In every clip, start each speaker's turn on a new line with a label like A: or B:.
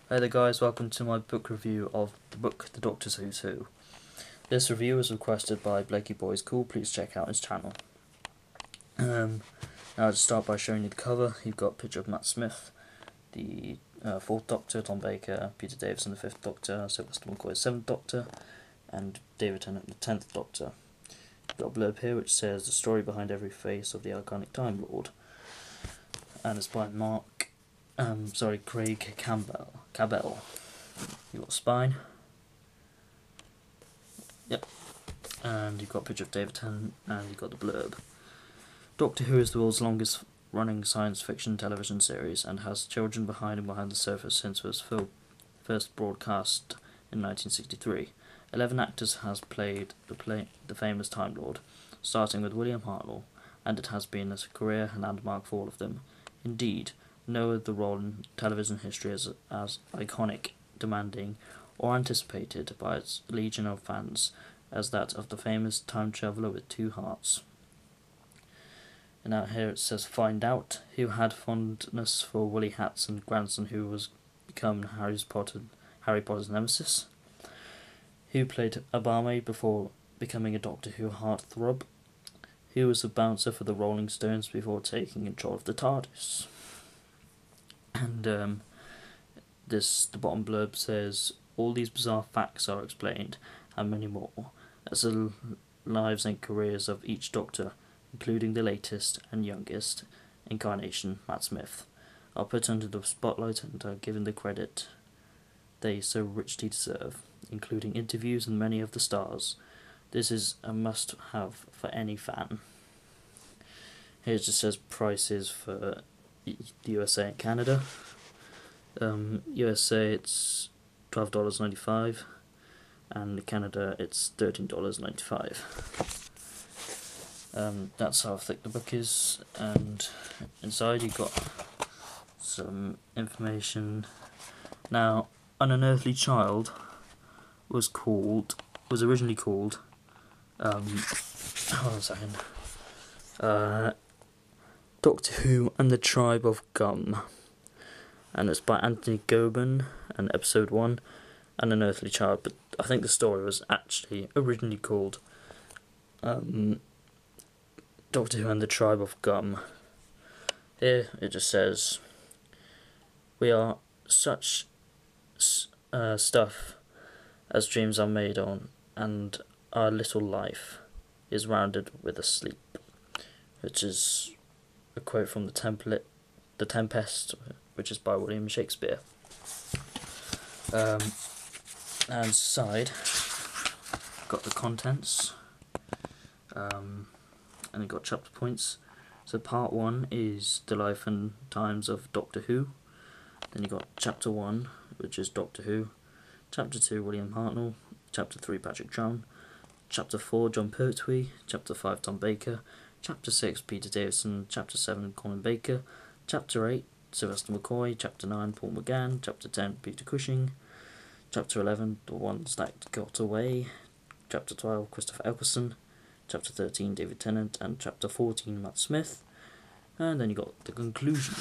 A: Hey there guys, welcome to my book review of the book The Doctor's Who's Who. This review was requested by blakieboyiskwl, please check out his channel. Now to start by showing you the cover, you've got a picture of Matt Smith, the 4th Doctor, Tom Baker, Peter Davison the 5th Doctor, Sylvester McCoy the 7th Doctor, and David Tennant the 10th Doctor. You've got a blurb here which says the story behind every face of the iconic Time Lord, and it's by Craig Cabell. You've got Spine. Yep. And you've got a picture of David Tennant, and you've got the blurb. Doctor Who is the world's longest running science fiction television series and has children behind and behind the surface since it was first broadcast in 1963. 11 actors has played the famous Time Lord, starting with William Hartnell, and it has been a career landmark for all of them. Indeed, no other role in television history is as iconic, demanding, or anticipated by its legion of fans as that of the famous time traveller with two hearts. And out here it says, find out who had fondness for woolly hats and grandson who was become Harry Potter's nemesis, who played a barmaid before becoming a Doctor Who heartthrob, who was a bouncer for the Rolling Stones before taking control of the TARDIS. And the bottom blurb says, all these bizarre facts are explained, and many more, as the lives and careers of each Doctor, including the latest and youngest incarnation, Matt Smith, are put under the spotlight and are given the credit they so richly deserve, including interviews and many of the stars. This is a must-have for any fan. Here it just says prices for the USA and Canada. USA it's $12.95, and Canada it's $13.95. That's how thick the book is, and inside you've got some information. Now, An Unearthly Child was originally called hold on a second. Doctor Who and the Tribe of Gum, and it's by Anthony Goban, and episode 1, An Unearthly Child, but I think the story was actually originally called Doctor Who and the Tribe of Gum. Here it just says, we are such stuff as dreams are made on, and our little life is rounded with a sleep, which is a quote from The Tempest, which is by William Shakespeare. And inside, got the contents, and you've got chapter points. So part 1 is the life and times of Doctor Who. Then you've got chapter 1, which is Doctor Who. Chapter 2, William Hartnell. Chapter 3, Patrick Troughton. Chapter 4, John Pertwee. Chapter 5, Tom Baker. Chapter 6, Peter Davison. Chapter 7, Colin Baker. Chapter 8, Sylvester McCoy. Chapter 9, Paul McGann. Chapter 10, Peter Cushing. Chapter 11, The Ones That Got Away. Chapter 12, Christopher Eccleston. Chapter 13, David Tennant. And Chapter 14, Matt Smith. And then you got the conclusion.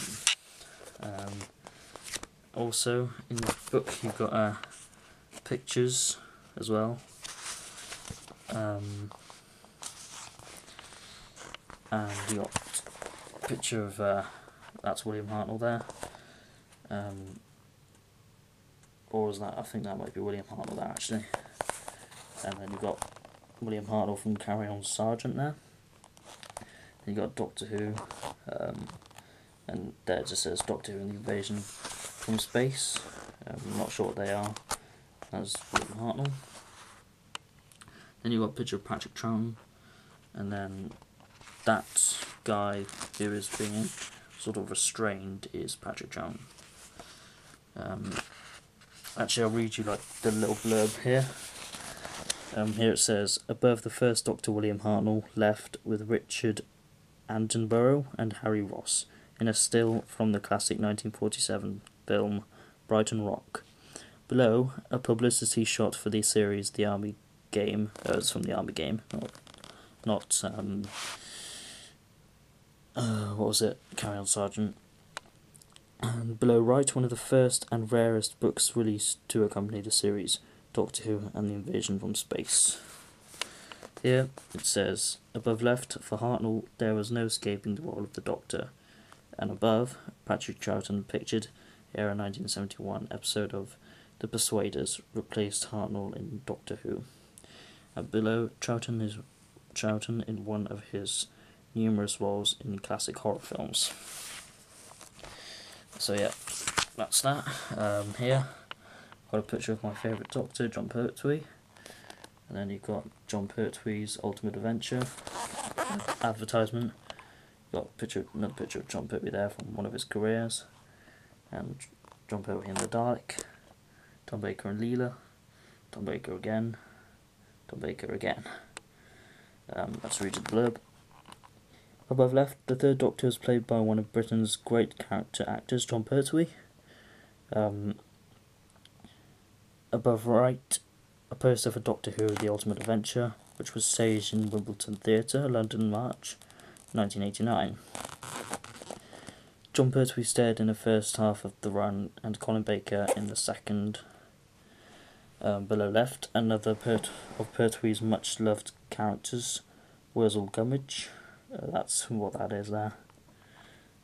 A: Also, in the book you've got pictures as well. And you got a picture of that's William Hartnell there, or is that? I think that might be William Hartnell there actually. And then you've got William Hartnell from Carry On Sergeant there. Then you got Doctor Who, and there it just says Doctor Who and the Invasion from Space. I'm not sure what they are. That's William Hartnell. Then you've got a picture of Patrick Troughton, and then that guy who is being sort of restrained is Patrick Troughton. Actually, I'll read you like the little blurb here. Here it says, above the first Doctor, William Hartnell left with Richard Attenborough and Harry Ross in a still from the classic 1947 film Brighton Rock. Below, a publicity shot for the series The Army Game. It's from The Army Game, not what was it? Carry On Sergeant. And below right, one of the first and rarest books released to accompany the series, Doctor Who and the Invasion from Space. Here it says, above left, for Hartnell, there was no escaping the role of the Doctor. And above, Patrick Troughton pictured here a 1971 episode of The Persuaders replaced Hartnell in Doctor Who. And below, Troughton in one of his numerous roles in classic horror films. So yeah, that's that. Here, got a picture of my favourite Doctor, John Pertwee. And then you've got John Pertwee's Ultimate Adventure advertisement. Got another picture of John Pertwee there from one of his careers. And John Pertwee in the Dalek. Tom Baker and Leela. Tom Baker again. Tom Baker again. Let's read the blurb. Above left, the third Doctor is played by one of Britain's great character actors, John Pertwee. Above right, a poster for Doctor Who The Ultimate Adventure, which was staged in Wimbledon Theatre, London, March 1989. John Pertwee starred in the first half of the run, and Colin Baker in the second. Below left, another of Pertwee's much-loved characters, Wurzel Gummidge. That's what that is there.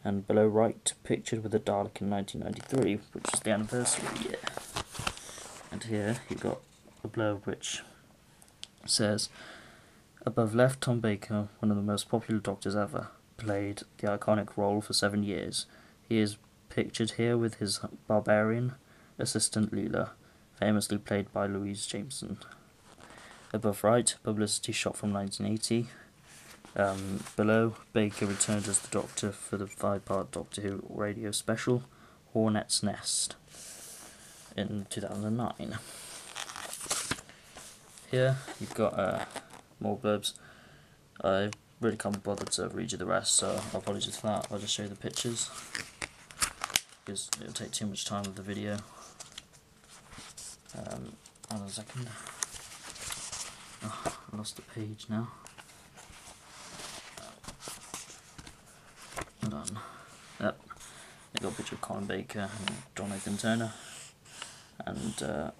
A: And below right, pictured with a Dalek in 1993, which is the anniversary year. And here you've got a blurb which says, above left, Tom Baker, one of the most popular Doctors ever, played the iconic role for 7 years. He is pictured here with his barbarian assistant Leela, famously played by Louise Jameson. Above right, publicity shot from 1980. Below, Baker returned as the Doctor for the 5-part Doctor Who radio special, Hornet's Nest, in 2009. Here, you've got more blurbs. I really can't be bothered to read you the rest, so apologies for that. I'll just show you the pictures, because it'll take too much time of the video. Hold on a second. Oh, I lost the page now. Hold on. Yep. You've got a picture of Colin Baker and Jonathan Turner. And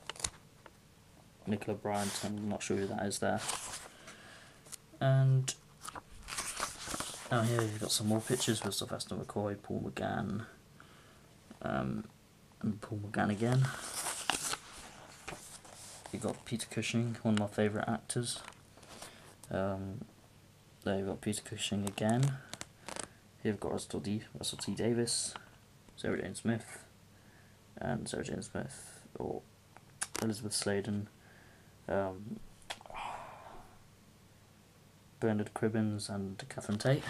A: Nicola Bryant, I'm not sure who that is there. And now here you've got some more pictures with Sylvester McCoy, Paul McGann, and Paul McGann again. You've got Peter Cushing, one of my favourite actors. There you've got Peter Cushing again. Here we've got Russell T Davies, Sarah Jane Smith, and Sarah Jane Smith, or Elizabeth Sladen, Bernard Cribbins and Catherine Tate.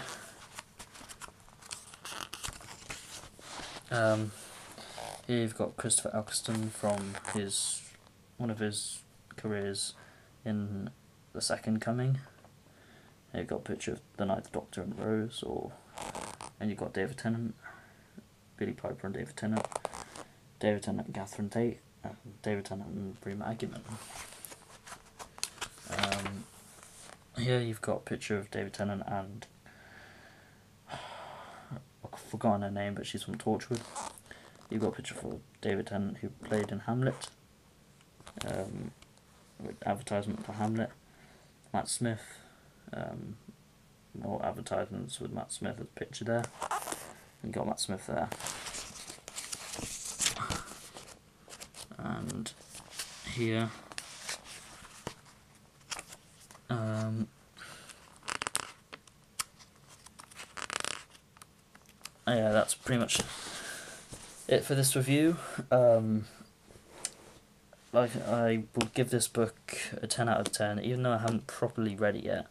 A: Here you've got Christopher Eccleston from one of his careers in The Second Coming. Here you've got a picture of the Ninth Doctor and Rose, and you've got David Tennant, Billy Piper and David Tennant, David Tennant and Catherine Tate, and David Tennant and Brie Maggiman. Here you've got a picture of David Tennant and I've forgotten her name, but she's from Torchwood. You've got a picture of David Tennant who played in Hamlet, with advertisement for Hamlet. Matt Smith, more advertisements with Matt Smith as pictured there. You've got Matt Smith there. And here, yeah, that's pretty much it for this review. Like, I would give this book a 10 out of 10, even though I haven't properly read it yet.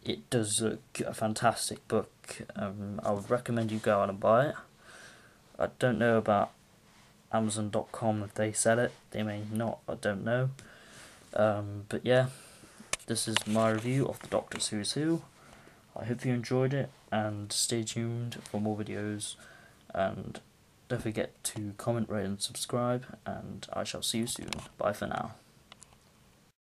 A: It does look a fantastic book. I would recommend you go out and buy it. I don't know about Amazon.com if they sell it. They may not, I don't know. But yeah, this is my review of the Doctor's Who's Who. I hope you enjoyed it, and stay tuned for more videos, and don't forget to comment, rate and subscribe, and I shall see you soon. Bye for now.